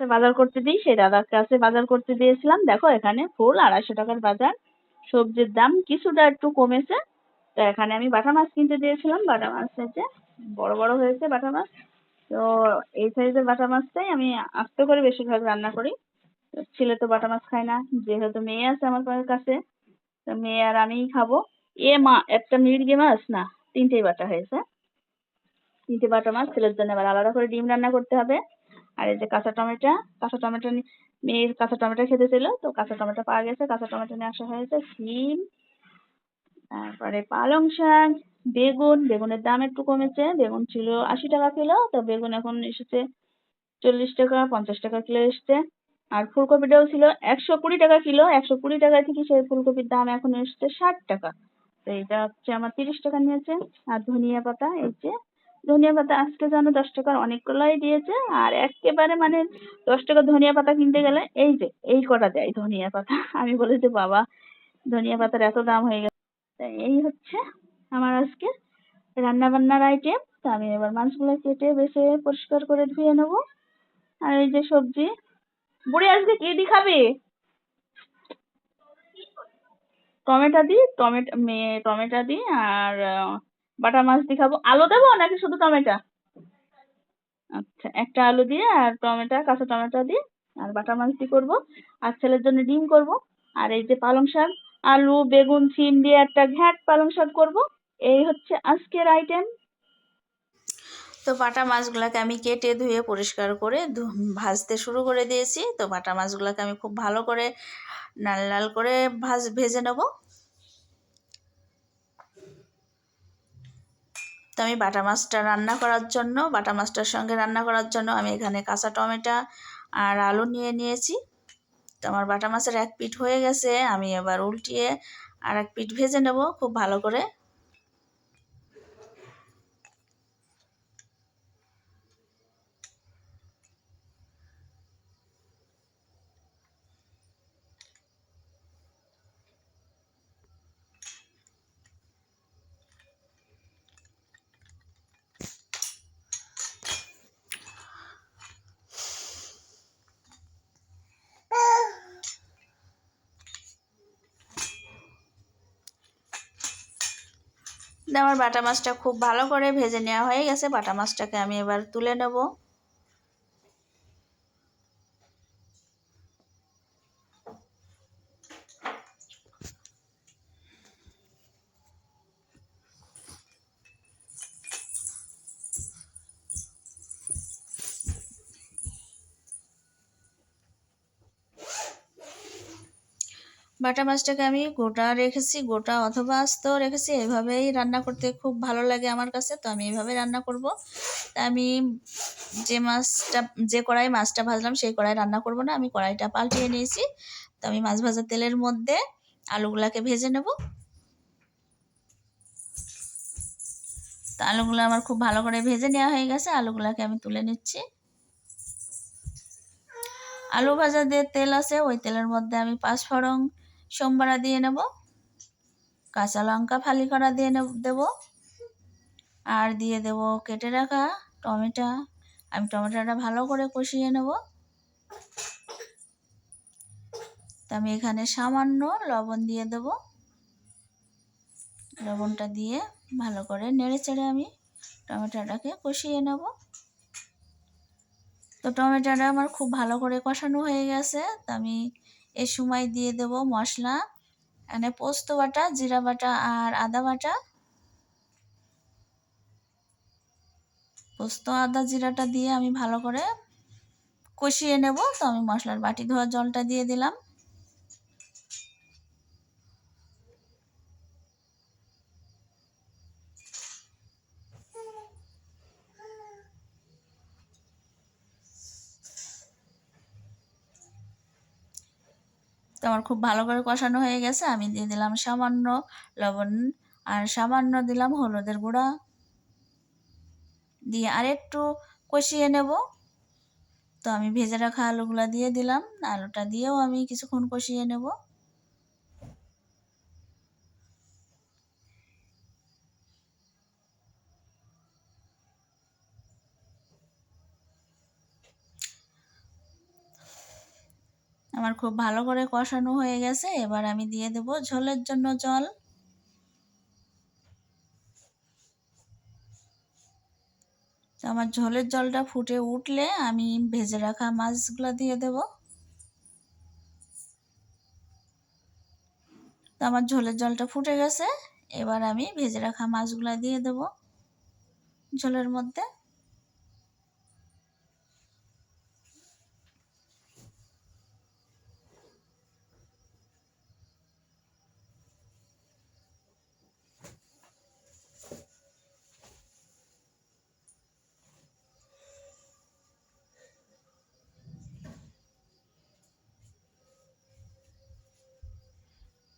কাছে বাজার করতে দিই, সেই দাদার কাছে বাজার করতে দিয়েছিলাম। দেখো এখানে ফুল 250 টাকার বাজার, সবজির দাম কিছুটা একটু কমেছে। তো এখানে আমি বাটা মাছ কিনতে দিয়েছিলাম, বাটা মাছ হয়েছে বড় বড় হয়েছে বাটা মাছ। তো এই সাইজের বাটা মাছটাই আমি আস্তে করে বেশিরভাগ রান্না করি। ছেলে তো বাটা মাছ খায় না, যেহেতু মেয়ে আছে আমার কাছে, তো মেয়ে আর আমিই খাবো। মা, একটা মির্গি মাছ না, 3টেই বাটা হয়েছে, 3টে বাটা মাছ। ছেলের জন্য আবার আলাদা করে ডিম রান্না করতে হবে। আর এই যে কাঁচা টমেটো মেয়ের কাঁচা টমেটো খেতে ছিল, তো কাঁচা টমেটো পাওয়া গেছে, কাঁচা টমেটো নিয়ে আসা হয়েছে। সিম, তারপরে পালং শাক, বেগুনের দাম একটু কমেছে। বেগুন ছিল 80 টাকা কিলো, তো বেগুন এখন এসেছে 40 টাকা 50 টাকা কিলো এসছে। আর ফুলকপিটাও ছিল 120 টাকা কিলো, 120 টাকা থেকে সেই ফুলকপির দাম এখন এসছে 60 টাকা। তো এটা হচ্ছে আমার 30 টাকা নিয়েছে। আর ধনিয়া পাতা, এই যে ধনিয়া পাতা আজকে যেন 10 টাকার অনেকগুলাই দিয়েছে। আর একেবারে মানে 10 টাকা ধনিয়া পাতা কিনতে গেলে এই যে এই কটা দেয় ধনিয়া পাতা। আমি বলি যে বাবা, ধনিয়া পাতার এত দাম হয়ে গেছে। তাই এই হচ্ছে আমার আজকে রান্না বান্নার আইটেম। তো আমি এবার মাছগুলো কেটে বেছে পরিষ্কার করে ধুয়ে নেবো। আর এই যে সবজি, বুড়ি আজকে কি দি খাবি? টমেটো দি আর বাটা মাছ দিয়ে খাবো। আলু দেবো নাকি শুধু টমেটো? আচ্ছা, একটা আলু দিয়ে আর কাঁচা টমেটো দিয়ে আর বাটা মাছ দিয়ে করবো। আর ছেলের জন্য ডিম করব। আর এই যে পালং শাক, আলু বেগুন সিম দিয়ে একটা ঘ্যাট পালং শাক করবো। এই হচ্ছে আজকের আইটেম। তো বাটা মাছগুলোকে আমি কেটে ধুয়ে পরিষ্কার করে ভাজতে শুরু করে দিয়েছি। তো বাটা মাছগুলোকে আমি খুব ভালো করে লাল লাল করে ভেজে নেব। তো আমি বাটা মাছটার সঙ্গে রান্না করার জন্য আমি এখানে কাঁচা টমেটো আর আলু নিয়ে নিয়েছি। তো আমার বাটা মাছের এক পিঠ হয়ে গেছে, আমি এবার উল্টিয়ে আর এক পিঠ ভেজে নেব খুব ভালো করে। আমার বাটা মাছটা খুব ভালো করে ভেজে নেওয়া হয়ে গেছে। বাটা মাছটাকে আমি এবার তুলে নেব। বাটা মাছটাকে আমি গোটা অথবা আস্ত রেখেছি। এইভাবেই রান্না করতে খুব ভালো লাগে আমার কাছে, তো আমি এইভাবেই রান্না করব। তা আমি যে কড়াই মাছটা ভাজলাম সেই কড়াই রান্না করব না, আমি কড়াইটা পাল্টিয়ে নিয়েছি। তো আমি মাছ ভাজা তেলের মধ্যে আলুগুলাকে ভেজে নেব। তো আলুগুলো আমার খুব ভালো করে ভেজে নেওয়া হয়ে গেছে, আলুগুলাকে আমি তুলে নিচ্ছি। আলু ভাজা যে তেল আছে ওই তেলের মধ্যে আমি 5 ফোড়ন সোমবারা দিয়ে নেব, কাঁচা লঙ্কা ফালি করা দিয়ে দেব, আর দিয়ে দেব কেটে রাখা টমেটো। আমি টমেটোটা ভালো করে কষিয়ে নেব। তো আমি এখানে সামান্য লবণ দিয়ে দেব। লবণটা দিয়ে ভালো করে নেড়ে চেড়ে আমি টমেটোটাকে কষিয়ে নেব। তো টমেটোটা আমার খুব ভালো করে কষানো হয়ে গেছে। তো আমি এ সময় দিয়ে দেব মশলা, এখানে পোস্ত বাটা, জিরা বাটা আর আদা বাটা। পোস্ত আদা জিরাটা দিয়ে আমি ভালো করে কষিয়ে নেব। তো আমি মশলার বাটি ধোয়া জলটা দিয়ে দিলাম। তো আমার খুব ভালো করে কষানো হয়ে গেছে, আমি দিয়ে দিলাম সামান্য লবণ আর সামান্য দিলাম হলুদের গুঁড়া, দিয়ে আরেকটু কষিয়ে নেব। তো আমি ভেজে রাখা আলুগুলা দিয়ে দিলাম, আলুটা দিয়েও আমি কিছুক্ষণ কষিয়ে নেব। আমার খুব ভালো করে কষানো হয়ে গেছে। এবার আমি দিয়ে দেব ঝোলের জন্য জল। তো আমার ঝোলের জলটা ফুটে উঠলে আমি ভেজে রাখা মাছগুলো দিয়ে দেব। তো আমার ঝোলের জলটা ফুটে গেছে, এবার আমি ভেজে রাখা মাছগুলো দিয়ে দেব ঝোলের মধ্যে।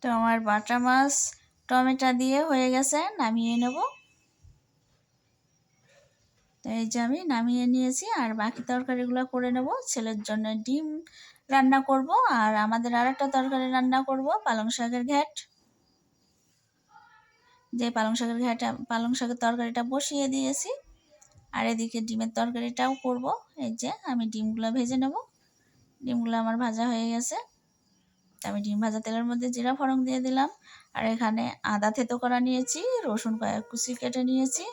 তো আমার বাটা মাছ টমেটো দিয়ে হয়ে গেছে, নামিয়ে নেব। তো এই যে আমি নামিয়ে নিয়েছি, আর বাকি তরকারিগুলো করে নেব। ছেলের জন্য ডিম রান্না করব, আর আমাদের আরেকটা তরকারি রান্না করব পালং শাকের ঘ্যাট। যে পালং শাকের তরকারিটা বসিয়ে দিয়েছি, আর এদিকে ডিমের তরকারিটাও করব। এই যে আমি ডিমগুলো ভেজে নেব। ডিমগুলো আমার ভাজা হয়ে গেছে। আমি ডিম ভাজা তেলের মধ্যে জিরা ফোড়ন দিয়ে দিলাম, আর এখানে আদা থেতো করা নিয়েছি, রসুন কয়েক কুচি কেটে নিয়েছি,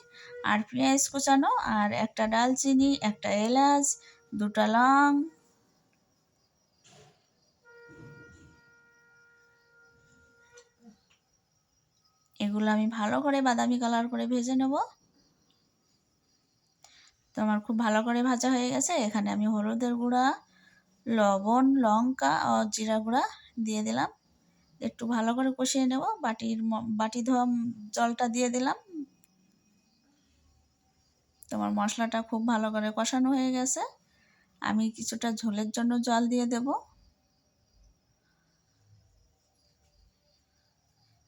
আর পেঁয়াজ কুচানো, আর একটা ডালচিনি, একটা এলাচ, দুটা লং, এগুলো আমি ভালো করে বাদামি কালার করে ভেজে নেব। তো আমার খুব ভালো করে ভাজা হয়ে গেছে। এখানে আমি হলুদের গুঁড়া, লবণ, লঙ্কা ও জিরা গুঁড়া দিয়ে দিলাম। একটু ভালো করে কষিয়ে নেব। বাটি ধোয়া জলটা দিয়ে দিলাম। তোমার মশলাটা খুব ভালো করে কষানো হয়ে গেছে। আমি কিছুটা ঝোলের জন্য জল দিয়ে দেব।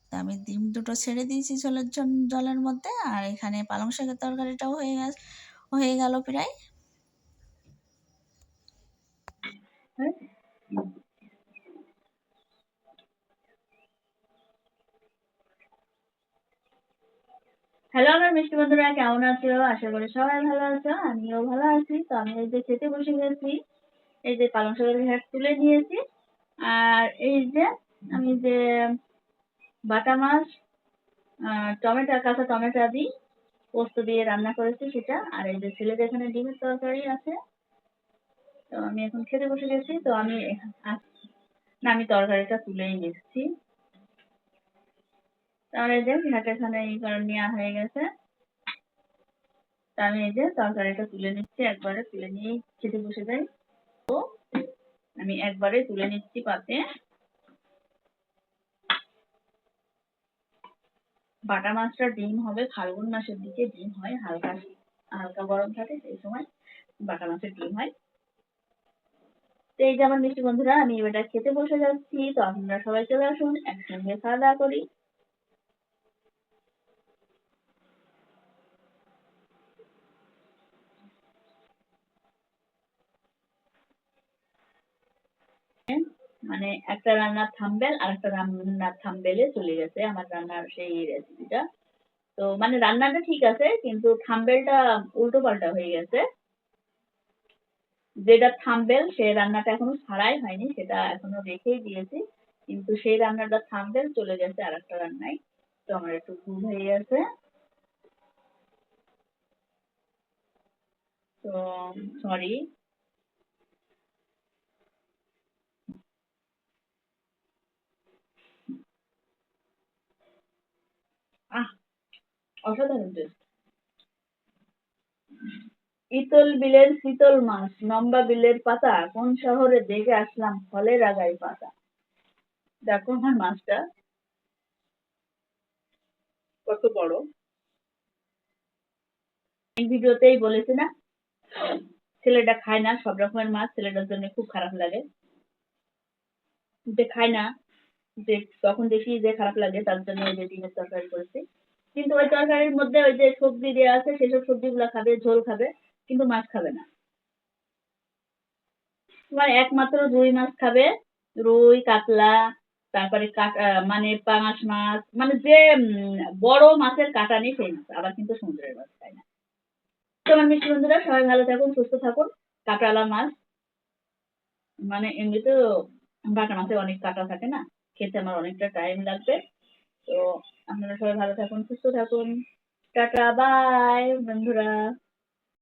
তা আমি ডিম দুটো ছেড়ে দিয়েছি জলের মধ্যে, আর এখানে পালং শাকের তরকারিটাও হয়ে গেল প্রায়। হ্যালো আমার মিষ্টি বন্ধুরা, কেমন আছো? আশা করি সবাই ভালো আছো, আমিও ভালো আছি। তো আমি এই যে খেতে বসে গেছি। এই যে পালং শাকের ঘ্যাট তুলে নিয়েছি, আর এই যে আমি যে বাটা মাছ কাঁচা টমেটো দিই পোস্ত দিয়ে রান্না করেছি সেটা, আর এই যে ছেলের এখানে ডিমের তরকারি আছে। তো আমি এখন খেতে বসে গেছি। তো না, আমি তরকারিটা তুলেই নিচ্ছি। তাহলে এই যে ঘ্যাট এখানে এই কারণ নেওয়া হয়ে গেছে। তা আমি এই যে তরকারিটা তুলে নিচ্ছি, একবারে তুলে নিয়েই খেতে বসে যাই। তো আমি একবারে তুলে নিচ্ছি পাতে। বাটা মাছটা ডিম হবে ফাল্গুন মাসের দিকে, ডিম হয় হালকা হালকা গরম থাকে সেই সময় বাটা মাছের ডিম হয়। তো এই যে আমার মিষ্টি বন্ধুরা, আমি এটা খেতে বসে যাচ্ছি। তো আপনারা সবাই চলে আসুন, একসঙ্গে খাওয়া দাওয়া করি। মানে একটা রান্নার থাম্বেল আর একটা রান্নার থাম্বেলে চলে গেছে আমার রান্নার সেই রেসিপিটা। তো মানে রান্নাটা ঠিক আছে, কিন্তু থাম্বেলটা উল্টো পাল্টা হয়ে গেছে। যেটা থাম্বেল সে রান্নাটা এখনো ছাড়াই হয়নি, সেটা এখনো রেখেই দিয়েছি, কিন্তু সেই রান্নাটা থাম্বেল চলে গেছে আর একটা রান্নায়। তো আমার একটু ভুল হয়ে গেছে। তো সরি। আহ, অসাধারণ টেস্ট। ইতল বিলের শীতল মাছ, লম্বা বিলের পাতা, কোন শহরে দেখে আসলাম ফলের আগায় পাতা। দেখো আমার মাছটা কত বড়। এই ভিডিওতেই বলেছি না, ছেলেটা খায় না সব রকমের মাছ, ছেলেটার জন্য খুব খারাপ লাগে যে খায় না। যে তখন দেখি যে খারাপ লাগে, তার জন্য ওই যে ডিমের তরকারি করেছি। কিন্তু ওই তরকারির মধ্যে ওই যে সবজি দেওয়া আছে, সেসব সবজিগুলো খাবে, ঝোল খাবে, কিন্তু মাছ খাবে না। তোমার একমাত্র রুই মাছ খাবে, রুই, কাতলা, তারপরে মানে পাঙাশ মাছ, মানে যে বড় মাছের কাঁটা নেই সেই মাছ, আবার কিন্তু সমুদ্রের মাছ খায় না। তোমার মিষ্টি বন্ধুরা সবাই ভালো থাকুন, সুস্থ থাকুন। কাঁটালা মাছ মানে এমনিতেও বাটা মাছে অনেক কাটা থাকে না, খেতে আমার অনেকটা টাইম লাগবে। তো আপনারা সবাই ভালো থাকুন, সুস্থ থাকুন। টাটা, বাই বন্ধুরা।